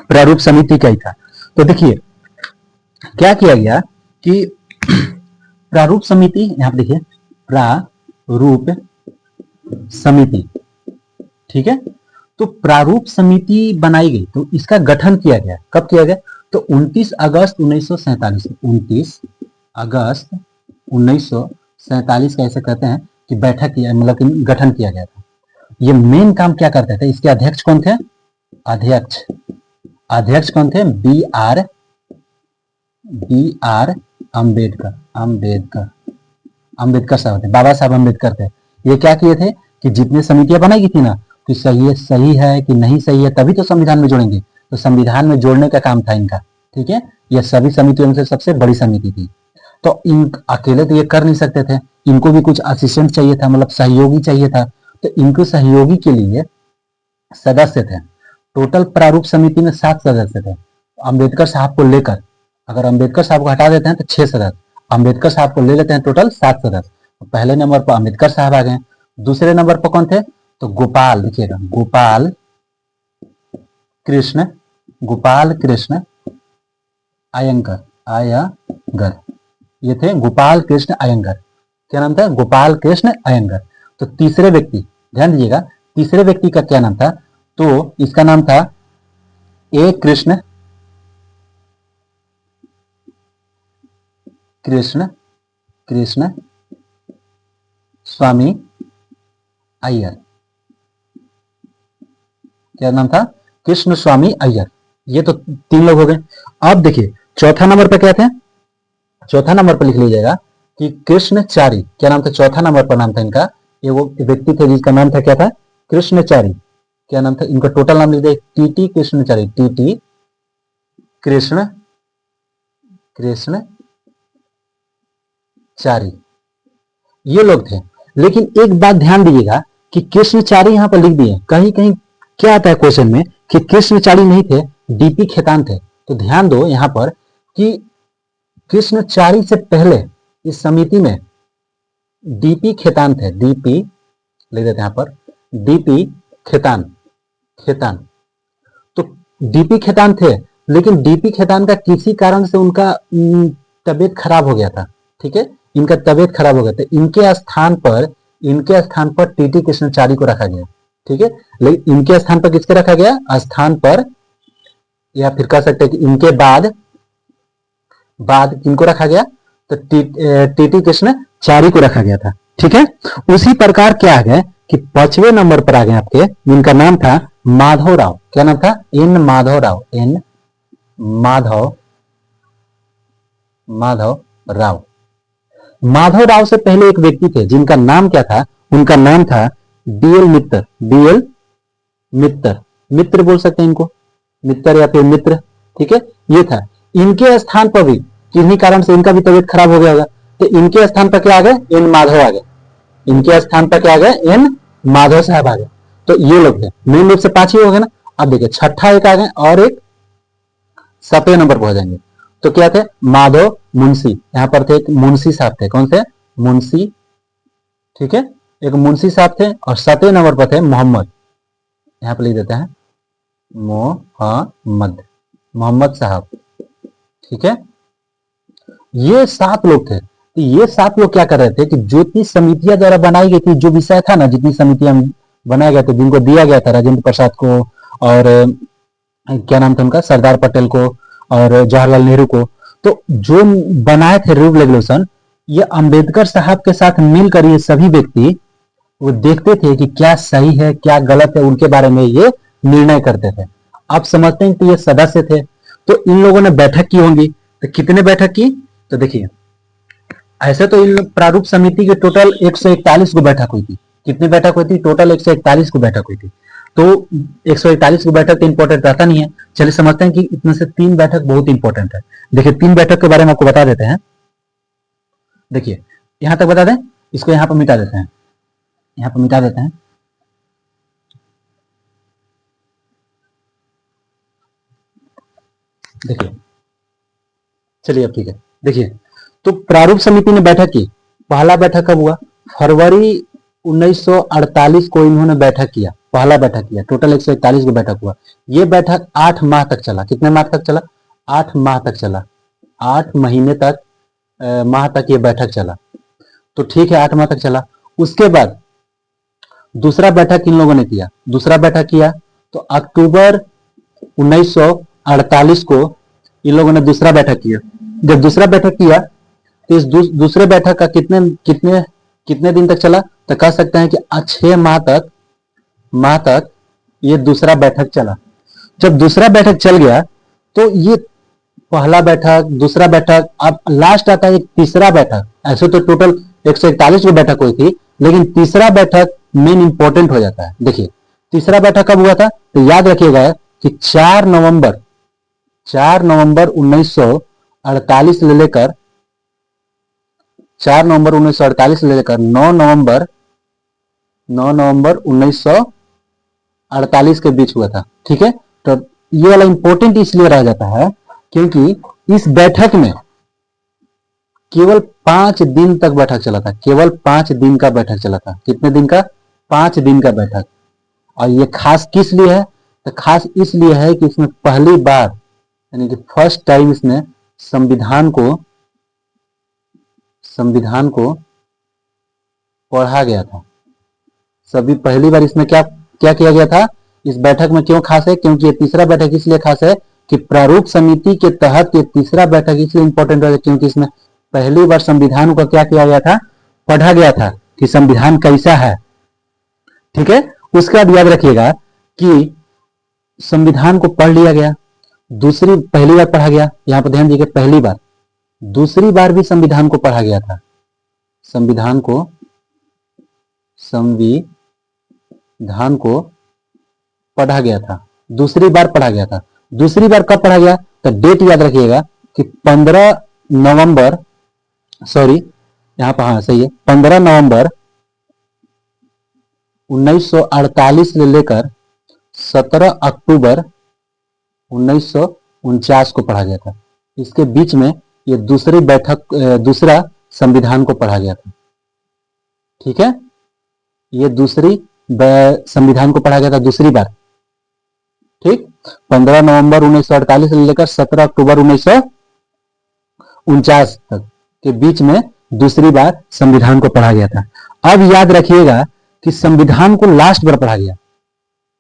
प्रारूप समिति का ही था। तो देखिए क्या किया गया कि प्रारूप समिति, यहां पर देखिए प्रारूप समिति, ठीक है। तो प्रारूप समिति बनाई गई, तो इसका गठन किया गया। कब किया गया? तो 29 अगस्त 1947, 29 अगस्त 1947 का ऐसे कहते हैं कि बैठक किया, मतलब कि गठन किया गया था। ये मेन काम क्या करते थे? इसके अध्यक्ष कौन थे? अध्यक्ष कौन थे? बी आर अम्बेडकर साहब थे, बाबा साहब अम्बेडकर थे। ये क्या किए थे कि जितने समितियां बनाई गई थी ना, कि सही है कि नहीं सही है, तभी तो संविधान में जोड़ेंगे। तो संविधान में जोड़ने का काम था इनका, ठीक है। यह सभी समितियों में से सबसे बड़ी समिति थी। तो इन अकेले तो ये कर नहीं सकते थे, इनको भी कुछ असिस्टेंट चाहिए था, मतलब सहयोगी चाहिए था। तो इनको सहयोगी के लिए सदस्य थे। टोटल प्रारूप समिति में 7 सदस्य थे। अम्बेडकर साहब को लेकर, अगर अम्बेडकर साहब को हटा देते हैं तो 6 सदस्य, अम्बेडकर साहब को ले लेते हैं, टोटल 7 सदस्य। पहले नंबर पर अम्बेडकर साहब आ गए। दूसरे नंबर पर कौन थे? तो गोपाल, देखिएगा गोपाल कृष्ण अयंगर, ये थे गोपाल कृष्ण अयंगर। क्या नाम था? गोपाल कृष्ण अयंगर। तो तीसरे व्यक्ति, ध्यान दीजिएगा, तीसरे व्यक्ति का क्या नाम था? तो इसका नाम था ए कृष्ण स्वामी अय्यर। क्या नाम था? कृष्ण स्वामी अय्यर। ये तो 3 लोग हो गए। अब देखिए चौथा नंबर पर क्या थे? चौथा नंबर पर लिख लीजिएगा कि कृष्णचारी। क्या नाम था? चौथा नंबर पर नाम था इनका। ये वो व्यक्ति थे जिसका नाम था, क्या था? कृष्णचारी। क्या नाम था इनका? टोटल नाम लिख दे, टीटी कृष्णचारी, टीटी कृष्णचारी, ये लोग थे। लेकिन एक बात ध्यान दीजिएगा कि कृष्णचारी यहां पर लिख दिए, कहीं कहीं क्या आता है क्वेश्चन में कि कृष्णचारी नहीं थे, डीपी खेतान थे। तो ध्यान दो यहां पर कि कृष्णचारी से पहले इस समिति में डीपी खेतान थे। डीपी लिख देते हैं यहां पर, डीपी खेतान। तो डीपी खेतान थे, लेकिन डीपी खेतान का किसी कारण से उनका तबीयत खराब हो गया था, ठीक है। इनका तबीयत खराब हो गया था। इनके स्थान पर टीटी कृष्णचारी को रखा गया, ठीक है। लेकिन इनके स्थान पर किसके रखा गया? स्थान पर, या फिर कह सकते हैं कि इनके बाद किनको रखा गया? तो टीटी कृष्णचारी को रखा गया था, ठीक है। उसी प्रकार क्या आ गए कि 5वें नंबर पर आ गए आपके, जिनका नाम था माधवराव। क्या नाम था? एन माधवराव से पहले एक व्यक्ति थे जिनका नाम क्या था? उनका नाम था डीएल मित्र बोल सकते हैं इनको, मित्र या फिर मित्र, ठीक है। ये था। इनके स्थान पर भी किन्हीं कारण से इनका भी तबीयत खराब हो गया होगा, तो इनके स्थान पर क्या आ गए? एन माधव आ गए। इनके स्थान पर क्या आ गए? एन माधव साहब आ गए। तो ये लोग थे। मेन रूप से 5 ही हो गए ना। अब देखिए छठा एक आ गए और एक 7वें नंबर पर हो जाएंगे। तो क्या थे? माधव मुंशी। यहां पर थे एक मुंशी साहब थे। कौन थे? मुंशी, ठीक है। एक मुंशी साहब थे। और 7वें नंबर पर थे मोहम्मद। यहां पर लिख देते हैं मोहम्मद साहब, ठीक है। ये 7 लोग थे। तो ये 7 लोग क्या कर रहे थे कि जो इतनी समितियां द्वारा बनाई गई थी, जो विषय था ना, जितनी समितियां बनाए गए थे, जिनको दिया गया था राजेंद्र प्रसाद को और क्या नाम था उनका, सरदार पटेल को और जवाहरलाल नेहरू को, तो जो बनाए थे रूल रेगुलेशन, ये अंबेडकर साहब के साथ मिलकर ये सभी व्यक्ति वो देखते थे कि क्या सही है क्या गलत है, उनके बारे में ये निर्णय करते थे। आप समझते हैं कि ये सदस्य थे। तो इन लोगों ने बैठक की होंगी। तो कितने बैठक की? तो देखिए ऐसे तो इन प्रारूप समिति के टोटल 141 को बैठक हुई थी। कितनी बैठक हुई थी? टोटल 141 को बैठक हुई थी। तो 141 को बैठक तो इंपॉर्टेंट रहता नहीं है। चलिए समझते हैं कि इतने से 3 बैठक बहुत इंपॉर्टेंट है। देखिए 3 बैठक के बारे में आपको बता देते हैं। देखिए यहां तक बता दें, इसको यहां पर मिटा देते हैं, यहां पर मिटा देते हैं। देखिए चलिए अब ठीक है। देखिए तो प्रारूप समिति ने बैठक की। पहला बैठक कब हुआ? फरवरी 1948 को इन्होंने बैठक किया। पहला बैठक किया, टोटल 141 को बैठक हुआ। ये बैठक 8 माह तक चला। कितने माह तक चला? 8 माह तक चला। 8 महीने तक माह तक ये बैठक चला। तो ठीक है, 8 माह तक चला। उसके बाद दूसरा बैठक इन लोगों ने किया। दूसरा बैठक किया तो अक्टूबर 1948 को इन लोगों ने दूसरा बैठक किया। जब दूसरा बैठक किया तो इस दूसरे बैठक का कितने कितने कितने दिन तक चला? तो कह सकते हैं कि 6 माह तक ये दूसरा बैठक चला। जब दूसरा बैठक चल गया तो ये पहला बैठक, दूसरा बैठक, अब लास्ट आता है एक तीसरा बैठक। ऐसे तो टोटल 141 को बैठक हुई थी, लेकिन तीसरा बैठक मेन इंपॉर्टेंट हो जाता है। देखिए तीसरा बैठक कब हुआ था? तो याद रखिएगा कि 4 नवंबर 1948 ले लेकर 4 नवंबर 1948 ले लेकर 9 नवंबर 1948 के बीच हुआ था। ठीक है, तो ये वाला इंपॉर्टेंट इसलिए रह जाता है क्योंकि इस बैठक में केवल 5 दिन तक बैठक चला था। केवल 5 दिन का बैठक चला था। कितने दिन का? 5 दिन का बैठक। और ये खास किस लिए है? तो खास इसलिए है कि इसमें पहली बार यानी कि फर्स्ट टाइम इसमें संविधान को पढ़ा गया था। सभी पहली बार इसमें क्या क्या किया गया था? इस बैठक में क्यों खास है? क्योंकि ये तीसरा बैठक इसलिए खास है कि प्रारूप समिति के तहत ये तीसरा बैठक इसलिए इंपॉर्टेंट है क्योंकि इसमें पहली बार संविधान को क्या किया गया था? पढ़ा गया था कि संविधान कैसा है। ठीक है, उसके बाद याद रखिएगा कि संविधान को पढ़ लिया गया, पहली बार पढ़ा गया। यहां पर ध्यान दीजिए, पहली बार। दूसरी बार भी संविधान को पढ़ा गया था। संविधान को पढ़ा गया था। दूसरी बार पढ़ा गया था। दूसरी बार कब पढ़ा गया? तो डेट याद रखिएगा कि 15 नवंबर, सॉरी यहां पर, हाँ सही है, 15 नवंबर 1948 से लेकर 17 अक्टूबर 1949 को पढ़ा गया था। इसके बीच में ये दूसरा संविधान को पढ़ा गया था। ठीक है, ये दूसरी संविधान को पढ़ा गया था दूसरी बार। ठीक, 15 नवंबर 1948 से लेकर 17 अक्टूबर 1949 तक के बीच में दूसरी बार संविधान को पढ़ा गया था। अब याद रखिएगा कि संविधान को लास्ट बार पढ़ा गया,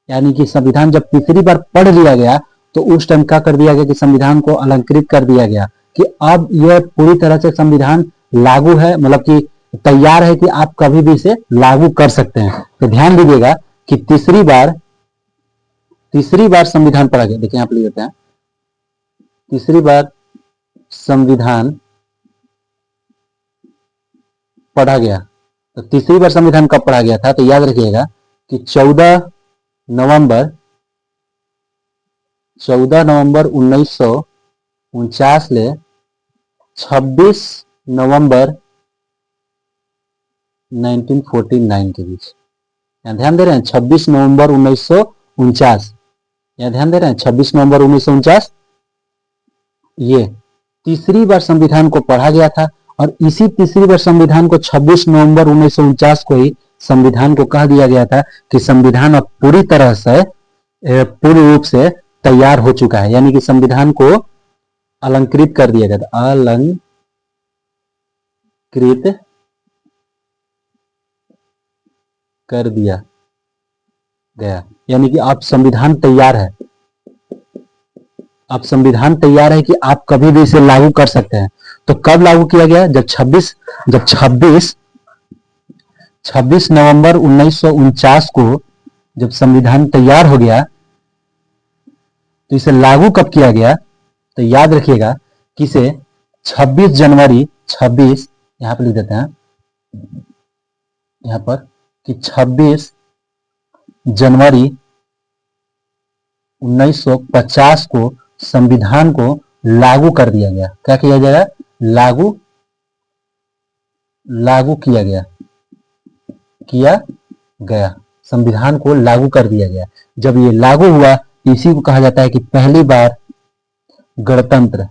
यानी कि संविधान जब तीसरी बार पढ़ लिया गया तो उस टाइम क्या कर दिया गया कि संविधान को अलंकृत कर दिया गया कि अब यह पूरी तरह से संविधान लागू है, मतलब कि तैयार है कि आप कभी भी इसे लागू कर सकते हैं। तो ध्यान दीजिएगा कि तीसरी बार संविधान पढ़ा गया। देखिए यहां पर लिखते हैं तीसरी बार संविधान पढ़ा गया। तो तीसरी बार संविधान कब पढ़ा गया था? तो याद रखिएगा कि 14 नवंबर 1949 ले 26 नवंबर 1949 के बीच। यहाँ ध्यान दे रहे हैं, 26 नवंबर 1949, यहाँ ध्यान दे रहे हैं 26 नवंबर 1949, ये तीसरी बार संविधान को पढ़ा गया था। और इसी तीसरी बार संविधान को 26 नवंबर 1949 को ही संविधान को कह दिया गया था कि संविधान अब पूरी तरह से पूर्ण रूप से तैयार हो चुका है, यानी कि संविधान को अलंकृत कर दिया गया था। अलंकृत कर दिया गया, यानी कि अब संविधान तैयार है। अब संविधान तैयार है कि आप कभी भी इसे लागू कर सकते हैं। तो कब लागू किया गया? जब 26 नवंबर 1949 को जब संविधान तैयार हो गया तो इसे लागू कब किया गया? तो याद रखिएगा कि इसे 26 जनवरी 26 यहां पर लिख देते हैं, यहां पर कि 26 जनवरी 1950 को संविधान को लागू कर दिया गया। क्या किया जाएगा? लागू किया गया, संविधान को लागू कर दिया गया। जब ये लागू हुआ, इसी को कहा जाता है कि पहली बार गणतंत्र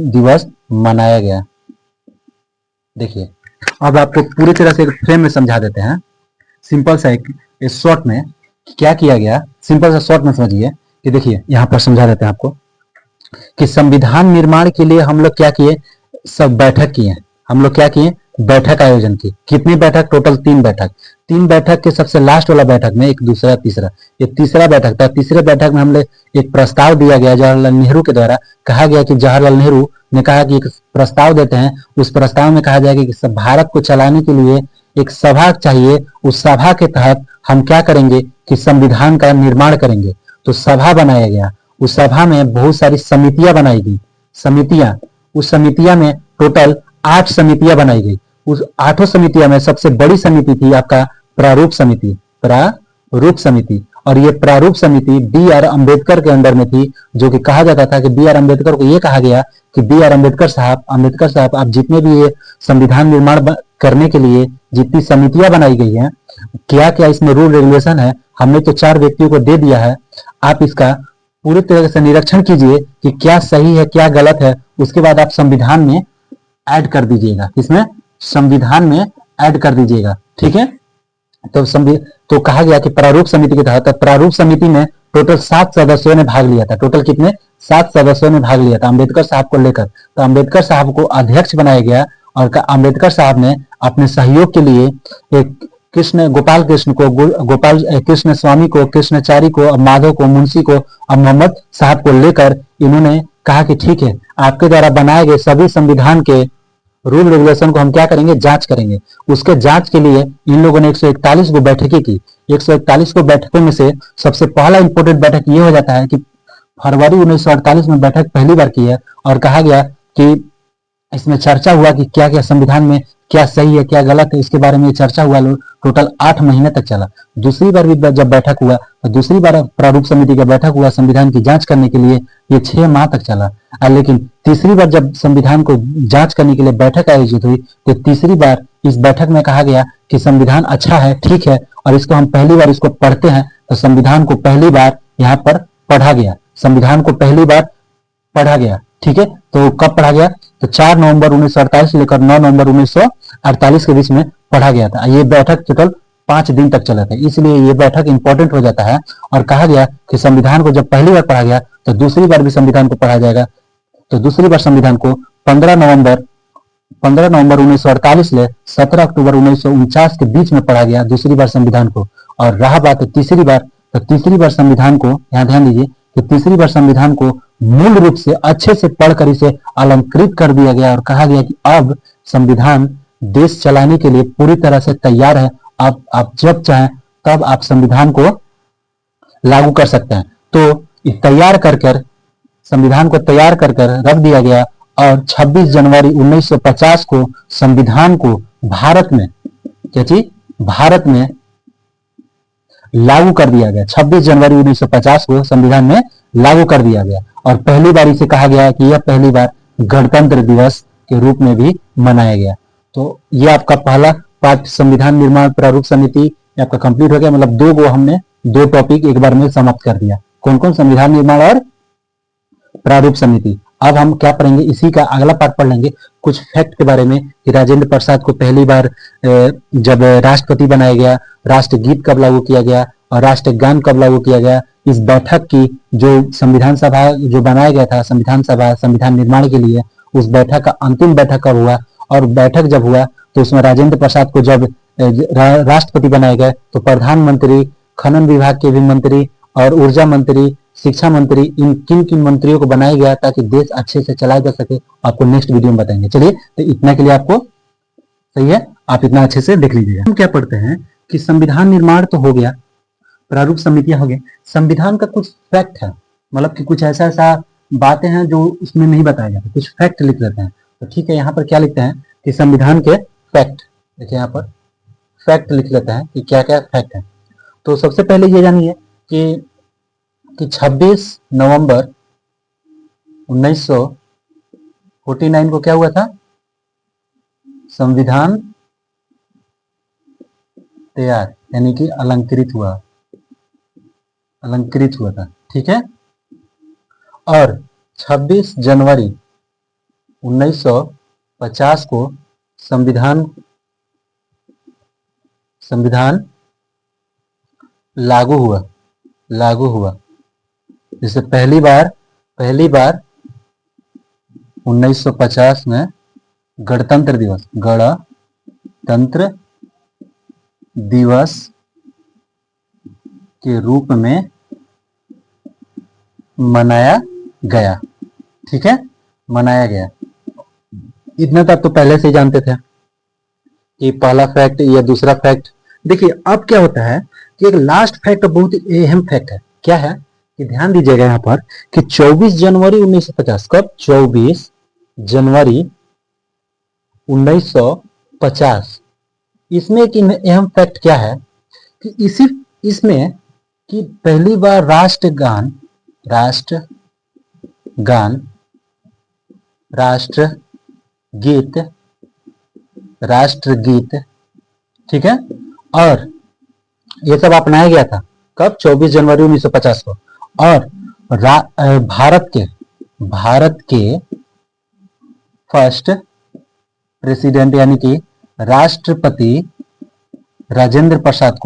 दिवस मनाया गया। देखिए, अब आपको पूरी तरह से एक फ्रेम में समझा देते हैं, सिंपल सा एक शॉर्ट में क्या किया गया, सिंपल सा शॉर्ट में समझिए कि देखिए यहाँ पर समझा देते हैं आपको कि संविधान निर्माण के लिए हम लोग क्या किए, सब बैठक किए। हम लोग क्या किए, बैठक आयोजन की। कितनी बैठक, टोटल 3 बैठक। 3 बैठक के सबसे लास्ट वाला बैठक में एक, दूसरा, तीसरा, ये तीसरा बैठक था। तीसरे बैठक में हम लोग एक प्रस्ताव दिया गया जवाहरलाल नेहरू के द्वारा। कहा गया कि जवाहरलाल नेहरू ने कहा कि एक प्रस्ताव देते हैं, उस प्रस्ताव में कहा जाएगा कि भारत को चलाने के लिए एक सभा चाहिए, उस सभा के तहत हम क्या करेंगे कि संविधान का निर्माण करेंगे। तो सभा बनाया गया, उस सभा में बहुत सारी समितियां बनाई गई। समितियां, उस समितियां में टोटल 8 समितियां बनाई गई। उस 8 समितियां में सबसे बड़ी समिति थी आपका प्रारूप समिति। प्रारूप समिति, और ये प्रारूप समिति बी आर अम्बेडकर के अंडर में थी, जो कि कहा जाता था कि बी आर अम्बेडकर को ये कहा गया कि बी आर अम्बेडकर साहब आप जितने भी ये संविधान निर्माण करने के लिए जितनी समितियां बनाई गई हैं, क्या क्या इसमें रूल रेगुलेशन है, हमने तो 4 व्यक्तियों को दे दिया है, आप इसका पूरी तरह से निरीक्षण कीजिए कि क्या सही है क्या गलत है। उसके बाद आप संविधान में ऐड कर दीजिएगा, इसमें संविधान में ऐड कर दीजिएगा, ठीक है। तो तो कहा गया कि प्रारूप समिति के तहत, प्रारूप समिति में टोटल 7 सदस्यों ने भाग लिया था। टोटल कितने, 7 सदस्यों ने भाग लिया था अम्बेडकर साहब को लेकर। तो अम्बेडकर साहब को अध्यक्ष बनाया गया और अम्बेडकर साहब ने अपने सहयोग के लिए एक गोपाल कृष्ण को, गोपाल कृष्ण स्वामी को, कृष्णचारी को, माधव को, मुंशी को और मोहम्मद साहब को लेकर इन्होंने कहा कि ठीक है, आपके द्वारा बनाए गए सभी संविधान के रूल रेगुलेशन को हम क्या करेंगे, जांच करेंगे। उसके जांच के लिए इन लोगों ने 141 को बैठकें की। 141 को बैठकों में से सबसे पहला इंपोर्टेंट बैठक ये हो जाता है कि फरवरी 1948 में बैठक पहली बार की है और कहा गया कि इसमें चर्चा हुआ कि क्या क्या संविधान में क्या सही है क्या गलत है, इसके बारे में चर्चा हुआ। टोटल 8 महीने तक चला। दूसरी बार भी जब बैठक हुआ तो दूसरी बार प्रारूप समिति का बैठक हुआ संविधान की जांच करने के लिए, ये 6 माह तक चला। लेकिन तीसरी बार जब संविधान को जांच करने के लिए बैठक आयोजित हुई तो तीसरी बार इस बैठक में कहा गया कि संविधान अच्छा है, ठीक है, और इसको हम पहली बार इसको पढ़ते हैं। तो संविधान को पहली बार यहाँ पर पढ़ा गया, संविधान को पहली बार पढ़ा गया, ठीक है। तो कब पढ़ा गया, तो 4 नवंबर 1948 से लेकर 9 नवंबर 1948 के बीच में पढ़ा गया था। ये बैठक टोटल 5 दिन तक चला था, इसलिए ये बैठक इंपॉर्टेंट हो जाता है। और कहा गया कि संविधान को जब पहली बार पढ़ा गया तो दूसरी बार भी संविधान को पढ़ा जाएगा। तो दूसरी बार संविधान को 15 नवंबर 1948 से 17 अक्टूबर 1949 के बीच में पढ़ा गया दूसरी बार संविधान को। और रहा बात तीसरी बार, तो तीसरी बार संविधान को, यहाँ ध्यान दीजिए कि तीसरी बार संविधान को मूल रूप से अच्छे से पढ़कर इसे अलंकृत कर दिया गया और कहा गया कि अब संविधान देश चलाने के लिए पूरी तरह से तैयार है। आप जब चाहें तब आप संविधान को लागू कर सकते हैं। तो तैयार कर कर संविधान को तैयार कर रख दिया गया और 26 जनवरी 1950 को संविधान को भारत में, क्या चीज, भारत में लागू कर दिया गया। 26 जनवरी 1950 को संविधान में लागू कर दिया गया और पहली बार इसे कहा गया कि यह पहली बार गणतंत्र दिवस के रूप में भी मनाया गया। तो यह आपका पहला पार्ट संविधान निर्माण प्रारूप समिति आपका कंप्लीट हो गया। मतलब 2 गो हमने 2 टॉपिक एक बार में समाप्त कर दिया। कौन कौन, संविधान निर्माण और प्रारूप समिति। अब हम क्या पढ़ेंगे, इसी का अगला पार्ट पढ़ लेंगे कुछ फैक्ट के बारे में कि राजेंद्र प्रसाद को पहली बार जब राष्ट्रपति बनाया गया, राष्ट्रगीत कब लागू किया गया और राष्ट्रगान कब लागू किया गया। इस बैठक की जो संविधान सभा जो बनाया गया था, संविधान सभा संविधान निर्माण के लिए, उस बैठक का अंतिम बैठक कब हुआ और बैठक जब हुआ तो उसमें राजेंद्र प्रसाद को जब राष्ट्रपति बनाए गए तो प्रधानमंत्री, खनन विभाग के भी मंत्री और ऊर्जा मंत्री, शिक्षा मंत्री, इन किन किन मंत्रियों को बनाया गया ताकि देश अच्छे से चलाया जा सके, आपको नेक्स्ट वीडियो में बताएंगे। चलिए, तो इतना के लिए आपको सही है, आप इतना अच्छे से देख लीजिएगा। हम क्या पढ़ते हैं कि संविधान निर्माण तो हो गया, प्रारूप समितियां हो गई, संविधान का कुछ फैक्ट है, मतलब कि कुछ ऐसा ऐसा बातें हैं जो उसमें नहीं बताया जाता, कुछ फैक्ट लिख लेते हैं। तो ठीक है, यहाँ पर क्या लिखते हैं कि संविधान के फैक्ट, देखिए यहाँ पर फैक्ट लिख लेते हैं कि क्या क्या फैक्ट है। तो सबसे पहले ये जानिए कि 26 नवंबर 1949 को क्या हुआ था, संविधान तैयार, यानी कि अलंकृत हुआ था, ठीक है। और 26 जनवरी 1950 को संविधान संविधान लागू हुआ जैसे पहली बार 1950 में गणतंत्र दिवस के रूप में मनाया गया। ठीक है, मनाया गया। इतना तो आप तो पहले से ही जानते थे। ये पहला फैक्ट या दूसरा फैक्ट। देखिए अब क्या होता है कि एक लास्ट फैक्ट बहुत ही अहम फैक्ट है। क्या है कि ध्यान दीजिएगा यहाँ पर कि 24 जनवरी 1950, कब? 24 जनवरी 1950। इसमें एक अहम फैक्ट क्या है कि इसमें कि पहली बार राष्ट्रगीत ठीक है, और ये सब अपनाया गया था कब? 24 जनवरी 1950 को। और भारत के फर्स्ट प्रेसिडेंट यानी कि राष्ट्रपति राजेंद्र प्रसाद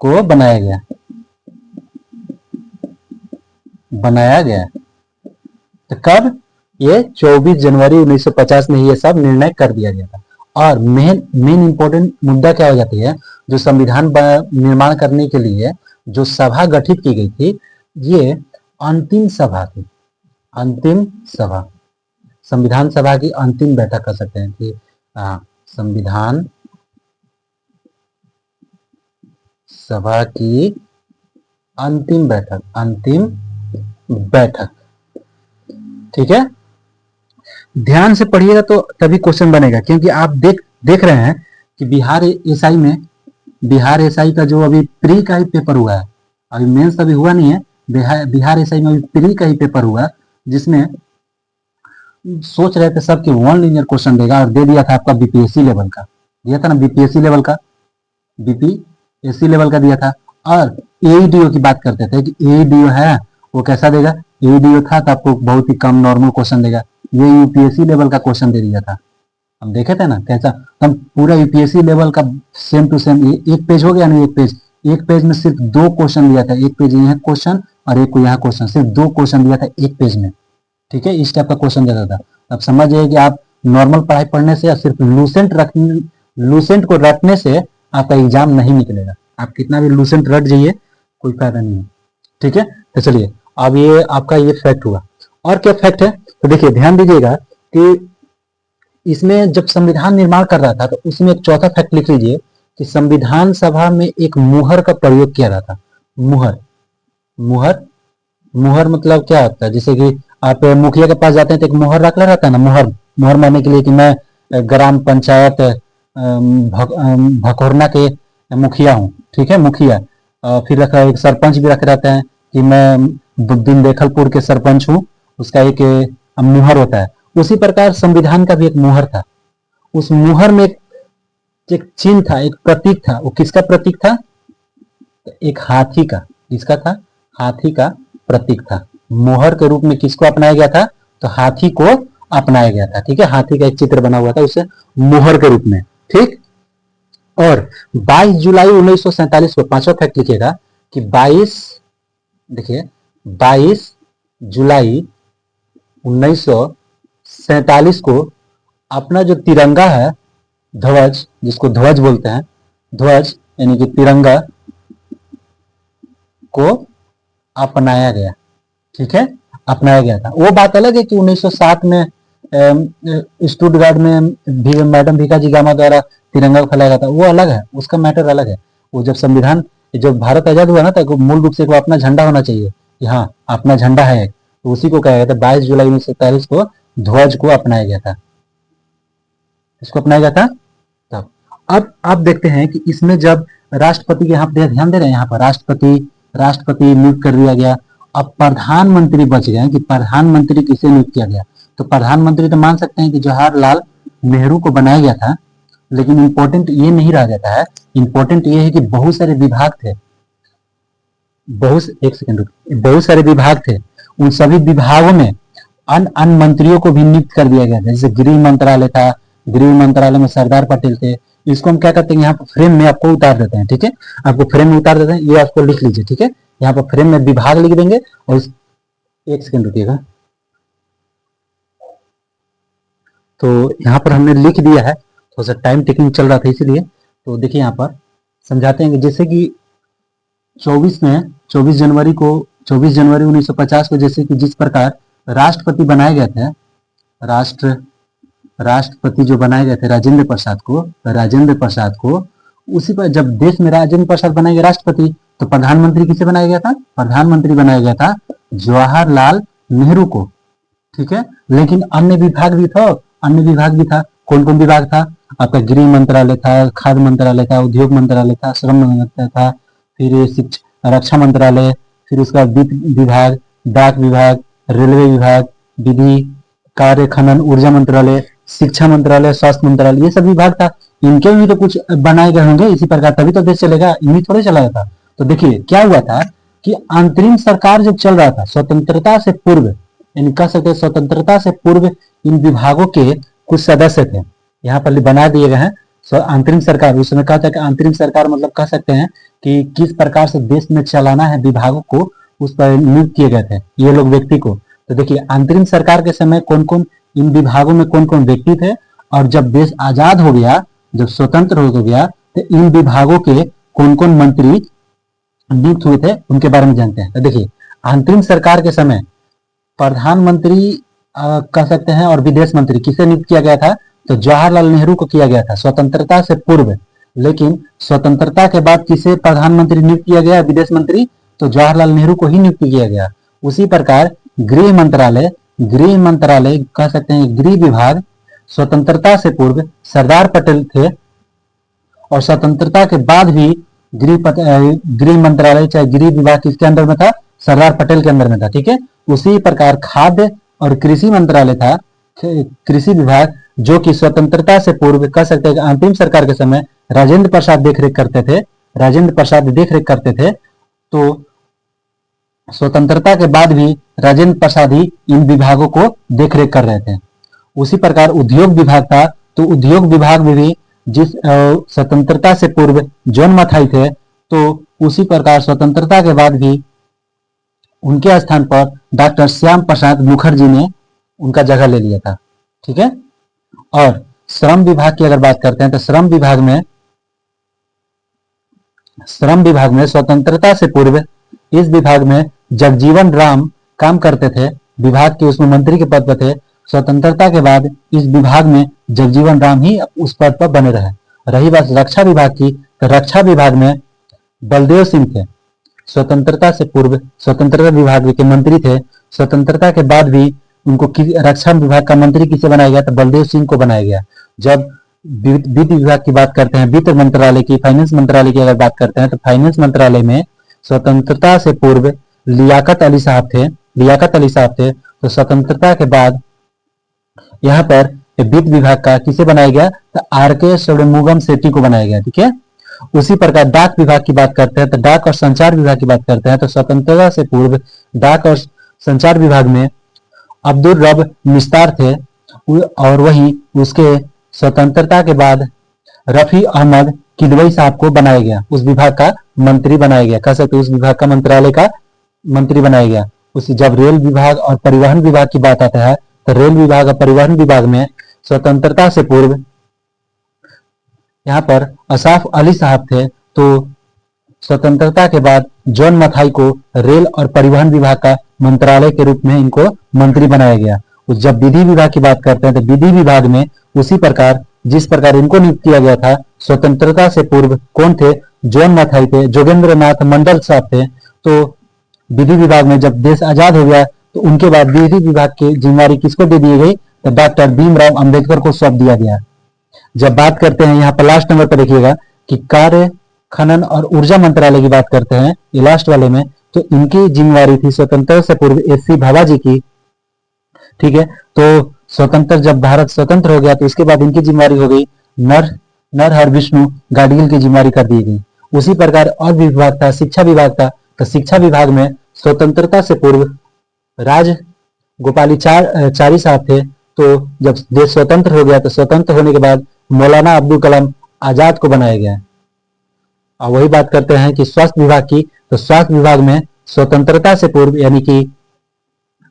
को बनाया गया। तो कब? ये 24 जनवरी 1950 में ये सब निर्णय कर दिया गया था। और मेन इंपॉर्टेंट मुद्दा क्या हो जाती है, जो संविधान निर्माण करने के लिए जो सभा गठित की गई थी, ये अंतिम सभा थी। अंतिम सभा, संविधान सभा की अंतिम बैठक कर सकते हैं कि संविधान सभा की अंतिम बैठक। ठीक है, ध्यान से पढ़िएगा तो तभी क्वेश्चन बनेगा, क्योंकि आप देख रहे हैं कि बिहार एसआई का जो अभी प्री का ही पेपर हुआ है, अभी मेंस अभी हुआ नहीं है। बिहार एसआई में अभी प्री का ही पेपर हुआ, जिसमें सोच रहे थे सब कि वन लीनियर क्वेश्चन देगा, और दे दिया था आपका बीपीएससी लेवल का दिया था ना, बीपीएससी लेवल का दिया था। और एईडीओ की बात करते थे कि एईडीओ है वो कैसा देगा, एईडीओ था तो आपको बहुत ही कम नॉर्मल क्वेश्चन देगा। ये यूपीएससी लेवल का क्वेश्चन दे दिया था, हम देखे थे ना कैसा। हम पूरा यूपीएससी लेवल का सेम टू सेम एक पेज हो गया ना, एक पेज में सिर्फ 2 क्वेश्चन दिया था। एक पेज यहाँ क्वेश्चन और एक को यहाँ क्वेश्चन, सिर्फ 2 क्वेश्चन दिया था एक पेज में। ठीक है, इस टाइप का क्वेश्चन देता था। अब समझ जाइए कि आप नॉर्मल पढ़ाई पढ़ने से या सिर्फ लूसेंट को रटने से आपका एग्जाम नहीं निकलेगा। आप कितना भी लूसेंट रट जाइए कोई फायदा नहीं है। ठीक है, तो चलिए अब ये आपका ये फैक्ट हुआ। और क्या फैक्ट है तो देखिए ध्यान दीजिएगा कि इसमें जब संविधान निर्माण कर रहा था तो उसमें एक चौथा फैक्ट लिख लीजिए कि संविधान सभा में एक मुहर का प्रयोग किया जाता। मुहर मतलब क्या होता है, जैसे कि आप मुखिया के पास जाते हैं तो एक मुहर रखा रहता है ना, मुहर मारने के लिए कि मैं ग्राम पंचायत भकोरना के मुखिया हूँ। ठीक है, मुखिया। फिर रखा एक सरपंच भी रखे रहते हैं कि मैं दिनदेखलपुर के सरपंच हूँ, उसका एक मुहर होता है। उसी प्रकार संविधान का भी एक मुहर था। उस मुहर में एक चिन्ह था, एक प्रतीक था। वो किसका प्रतीक था? एक हाथी का। किसका था? हाथी का प्रतीक था। मोहर के रूप में किसको अपनाया गया था? तो हाथी को अपनाया गया था। ठीक है, हाथी का एक चित्र बना हुआ था, उसे मोहर के रूप में। ठीक। और 22 जुलाई 1947 को पांचवा फैक्ट लिखिएगा कि 22 जुलाई 1947 को अपना जो तिरंगा है, ध्वज, जिसको ध्वज बोलते हैं, ध्वज यानी कि तिरंगा को अपनाया गया। ठीक है, अपनाया गया था। वो बात अलग है कि 1907 में स्टुटगार्ट में भी मैडम भीखाजी गामा द्वारा तिरंगा को फैलाया गया था, वो अलग है, उसका मैटर अलग है। वो जब संविधान, जब भारत आजाद हुआ ना, तो मूल रूप से अपना झंडा होना चाहिए कि हाँ अपना झंडा है, तो उसी को कहा गया था। 22 जुलाई 1947 को ध्वज को अपनाया गया था। इसको अपनाया गया था तब। अब आप देखते हैं कि इसमें जब राष्ट्रपति के यहाँ पे ध्यान दे रहे हैं, यहाँ पर राष्ट्रपति नियुक्त कर दिया गया। अब प्रधानमंत्री बच गए कि प्रधानमंत्री किसे नियुक्त किया गया। तो प्रधानमंत्री तो मान सकते हैं कि जवाहरलाल नेहरू को बनाया गया था, लेकिन इंपॉर्टेंट ये नहीं रह जाता है। इंपॉर्टेंट ये है कि बहुत सारे विभाग थे, बहुत सारे विभाग थे। उन सभी विभागों में अन्य मंत्रियों को भी नियुक्त कर दिया गया था। जैसे गृह मंत्रालय था, गृह मंत्रालय में सरदार पटेल थे। इसको हम क्या करते हैं, यहाँ पर फ्रेम में आपको उतार देते हैं, ठीक है, आपको फ्रेम में उतार देते हैं, ये आपको लिख लीजिए, ठीक है, यहाँ पर फ्रेम में विभाग लिख देंगे। और एक सेकंड रुकिएगा, तो यहाँ पर हमने लिख दिया है, थोड़ा सा टाइम टेकिंग चल रहा था इसलिए। तो देखिए यहाँ पर समझाते हैं कि जैसे कि 24 जनवरी 1950 को जैसे कि जिस प्रकार राष्ट्रपति बनाए गए थे, राष्ट्रपति जो बनाए गए थे राजेंद्र प्रसाद को, उसी पर जब देश में राजेंद्र प्रसाद बनाए गए राष्ट्रपति, तो प्रधानमंत्री किसे बनाया गया था? प्रधानमंत्री बनाया गया था जवाहरलाल नेहरू को, ठीक है। लेकिन अन्य विभाग भी था। कौन कौन विभाग था? आपका गृह मंत्रालय था, खाद्य मंत्रालय था, उद्योग मंत्रालय था, श्रम मंत्रालय था, फिर शिक्षा रक्षा मंत्रालय, फिर उसका वित्त विभाग, डाक विभाग, रेलवे विभाग, विधि कार्य खनन ऊर्जा मंत्रालय, शिक्षा मंत्रालय, स्वास्थ्य मंत्रालय, ये सब विभाग था। इनके भी तो कुछ बनाए गए होंगे इसी प्रकार, तभी तो देश चलेगा, इन्हीं थोड़े चलाया था। तो देखिए क्या हुआ था कि अंतरिम सरकार जब चल रहा था स्वतंत्रता से पूर्व, यानी कह सकते हैं स्वतंत्रता से पूर्व इन विभागों के कुछ सदस्य थे, यहाँ पर बना दिए गए हैं अंतरिम सरकार। उस समय कहा था कि अंतरिम सरकार मतलब कह सकते हैं कि किस प्रकार से देश में चलाना है विभागों को, उस पर नियुक्त किए गए थे ये लोग व्यक्ति को। तो देखिए अंतरिम सरकार के समय कौन कौन इन विभागों में कौन कौन व्यक्ति थे, और जब देश आजाद हो गया, जब स्वतंत्र हो गया, तो इन विभागों के कौन कौन मंत्री नियुक्त हुए थे उनके बारे में जानते हैं। तो देखिए अंतरिम सरकार के समय प्रधानमंत्री कह सकते हैं और विदेश मंत्री किसे नियुक्त किया गया था? तो जवाहरलाल नेहरू को किया गया था स्वतंत्रता से पूर्व। लेकिन स्वतंत्रता के बाद किसे प्रधानमंत्री नियुक्त किया गया विदेश मंत्री? तो जवाहरलाल नेहरू को ही नियुक्त किया गया। उसी प्रकार गृह मंत्रालय कह सकते हैं गृह विभाग, स्वतंत्रता से पूर्व सरदार पटेल थे, और स्वतंत्रता के बाद भी गृह मंत्रालय चाहे गृह विभाग किसके अंदर में था? सरदार पटेल के अंदर में था, ठीक है। उसी प्रकार खाद्य और कृषि मंत्रालय था, कृषि विभाग, जो कि स्वतंत्रता से पूर्व कह सकते हैं अंतिम सरकार के समय राजेंद्र प्रसाद देखरेख करते थे। तो स्वतंत्रता के बाद भी राजेंद्र प्रसाद ही इन विभागों को देखरेख कर रहे थे। उसी प्रकार उद्योग विभाग था, तो उद्योग विभाग में भी जिस स्वतंत्रता से पूर्व जॉन मथाई थे, तो उसी प्रकार स्वतंत्रता के बाद भी उनके स्थान पर डॉक्टर श्याम प्रसाद मुखर्जी ने उनका जगह ले लिया था, ठीक है। और श्रम विभाग की अगर बात करते हैं तो श्रम विभाग में स्वतंत्रता से पूर्व इस विभाग में जगजीवन राम काम करते थे, विभाग के उसमें मंत्री के पद पर थे। स्वतंत्रता के बाद इस विभाग में जगजीवन राम ही उस पद पर बने रहे। रही बात रक्षा विभाग की, तो रक्षा विभाग में बलदेव सिंह थे, स्वतंत्रता से पूर्व स्वतंत्रता विभाग के मंत्री थे। स्वतंत्रता के बाद भी उनको रक्षा विभाग का मंत्री किसे बनाया गया? तो बलदेव सिंह को बनाया गया। जब वित्त विभाग की बात करते हैं, वित्त मंत्रालय की, फाइनेंस मंत्रालय की अगर बात करते हैं, तो फाइनेंस मंत्रालय में स्वतंत्रता से पूर्व लियाकत अली साहब थे। तो स्वतंत्रता के बाद यहाँ पर वित्त विभाग का किसे बनाया गया? तो आर.के. षणमुगम सेठी को बनाया गया, ठीक है। उसी प्रकार डाक विभाग की बात करते हैं, तो डाक और संचार विभाग की बात करते हैं, तो स्वतंत्रता से पूर्व डाक और संचार विभाग में अब्दुल रब निस्तार थे, और वहीं उसके स्वतंत्रता के बाद रफी अहमद किदवई साहब को बनाया गया, उस विभाग का मंत्री बनाया गया, कह सकते उस विभाग का मंत्रालय का मंत्री बनाया गया। उसी जब रेल विभाग और परिवहन विभाग की बात आता है, तो रेल विभाग और परिवहन विभाग में स्वतंत्रता से पूर्व यहाँ पर असाफ अली साहब थे। तो स्वतंत्रता के बाद जॉन मथाई को रेल और परिवहन विभाग का मंत्रालय के रूप में इनको मंत्री बनाया गया। जब विधि विभाग की बात करते हैं, तो विधि विभाग में उसी प्रकार जिस प्रकार इनको नियुक्त किया गया था स्वतंत्रता से पूर्व, कौन थे? जॉन मथाई थे, जोगेंद्र नाथ मंडल साहब थे। तो विधि विभाग में जब देश आजाद हो गया, तो उनके बाद विधि विभाग की जिम्मेदारी किसको दे दी गई? तो डॉक्टर भीमराव अंबेडकर को सौंप दिया गया। जब बात करते हैं यहाँ पर लास्ट नंबर पर देखिएगा कि कार्य खनन और ऊर्जा मंत्रालय की बात करते हैं, ये लास्ट वाले में, तो इनकी जिम्मेदारी थी स्वतंत्रता से पूर्व एस.सी. भाभा जी की, ठीक है। तो स्वतंत्र जब भारत स्वतंत्र हो गया, तो इसके बाद इनकी जिम्मेदारी हो गई नरहर विष्णु गाडगिल की जिम्मेदारी कर दी गई। उसी प्रकार और भी विभाग था, शिक्षा विभाग था, तो शिक्षा विभाग में स्वतंत्रता से पूर्व राज गोपालीचारी साहब थे। तो जब देश स्वतंत्र हो गया तो स्वतंत्र होने के बाद मौलाना अब्दुल कलाम आजाद को बनाया गया। और वही बात करते हैं कि स्वास्थ्य विभाग की, तो स्वास्थ्य विभाग में स्वतंत्रता से पूर्व यानी कि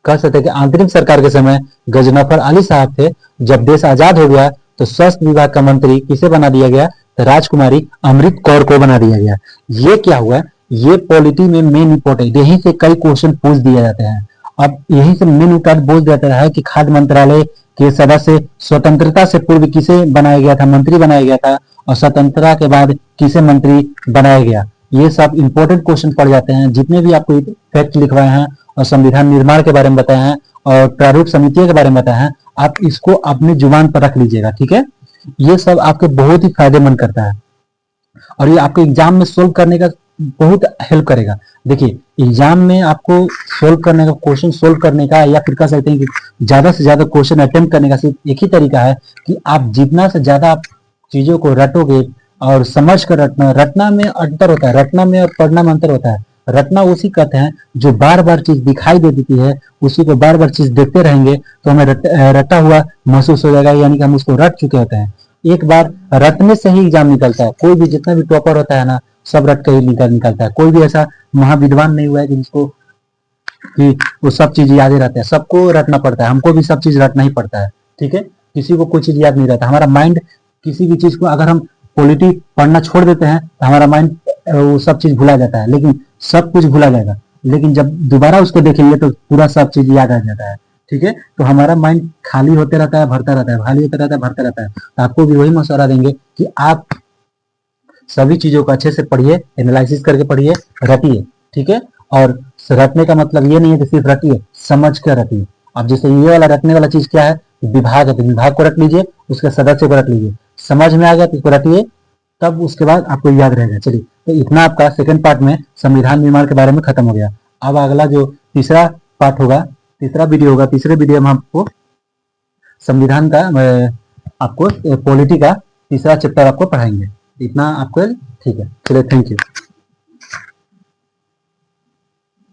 कह सकते हैं कि आंतरिक सरकार के समय गजनफर अली साहब थे। जब देश आजाद हो गया तो स्वास्थ्य विभाग का मंत्री किसे बना दिया गया, तो राजकुमारी अमृत कौर को बना दिया गया। ये क्या हुआ, ये पॉलिटी में मेन इंपोर्टेंट, यही से कई क्वेश्चन पूछ दिए जाते हैं। अब यही से मेन इंपोर्टेंट बोल देता है कि खाद्य मंत्रालय के सदस्य स्वतंत्रता से पूर्व किसे बनाया गया था, मंत्री बनाया गया था, और स्वतंत्रता के बाद किसे मंत्री बनाया गया। ये सब इंपॉर्टेंट क्वेश्चन पड़ जाते हैं। जितने भी आपको फैक्ट लिखवाए हैं और संविधान निर्माण के बारे में बताए हैं और प्रारूप समितियों के बारे में बताए हैं, आप इसको अपनी जुबान पर रख लीजिएगा, ठीक है। ये सब आपके बहुत ही फायदेमंद करता है और ये आपके एग्जाम में सोल्व करने का बहुत हेल्प करेगा। देखिए एग्जाम में आपको सोल्व करने का, क्वेश्चन सोल्व करने का, या फिर कह सकते हैं कि ज्यादा से ज्यादा क्वेश्चन अटेम्प्ट करने का सिर्फ एक ही तरीका है कि आप जितना से ज्यादा आप चीजों को रटोगे और समझ कर रटना। रटना में अंतर होता है, रटना में और पढ़ना में अंतर होता है। रटना उसी कहते हैं जो बार बार चीज दिखाई दे देती है, उसी को बार बार चीज देखते रहेंगे तो हमें रटा हुआ महसूस हो जाएगा, यानी कि हम उसको रट चुके होते हैं। एक बार रटने से ही एग्जाम निकलता है। कोई भी जितना भी टॉपर होता है ना, सब रट के ही निकलता है। कोई भी ऐसा महाविद्वान नहीं हुआ है जिसको कि वो सब चीज याद ही रहता है। सबको रटना पड़ता है, हमको भी सब चीज रटना ही पड़ता है, ठीक है। किसी को कोई चीज याद नहीं रहता। हमारा माइंड किसी भी चीज को, अगर हम पॉलिटी पढ़ना छोड़ देते हैं तो हमारा माइंड वो सब चीज भुला जाता है, लेकिन सब कुछ भुला जाएगा। लेकिन जब दोबारा उसको देखेंगे तो पूरा सब चीज याद आ जाता है, ठीक है। तो हमारा माइंड खाली होते रहता है, भरता रहता है, खाली होता रहता है, भरता रहता है। तो आपको भी वही मशवरा देंगे कि आप सभी चीजों को अच्छे से पढ़िए, एनालिसिस करके पढ़िए, रटिए, ठीक है। और रटने का मतलब ये नहीं है कि सिर्फ रटिए, समझ कर रटिए। अब जैसे ये वाला रटने वाला चीज क्या है, विभाग है तो विभाग को रट लीजिए, उसके सदस्य को रट लीजिए। समझ में आ गया तो इसको रटिए, तब उसके बाद आपको याद रहेगा। चलिए, तो इतना आपका सेकंड पार्ट में संविधान निर्माण के बारे में खत्म हो गया। अब अगला जो तीसरा पार्ट होगा, तीसरा वीडियो होगा, तीसरे वीडियो में आपको संविधान का, आपको पॉलिटी का तीसरा चैप्टर आपको पढ़ाएंगे। इतना आपको ठीक है। चलिए, थैंक यू।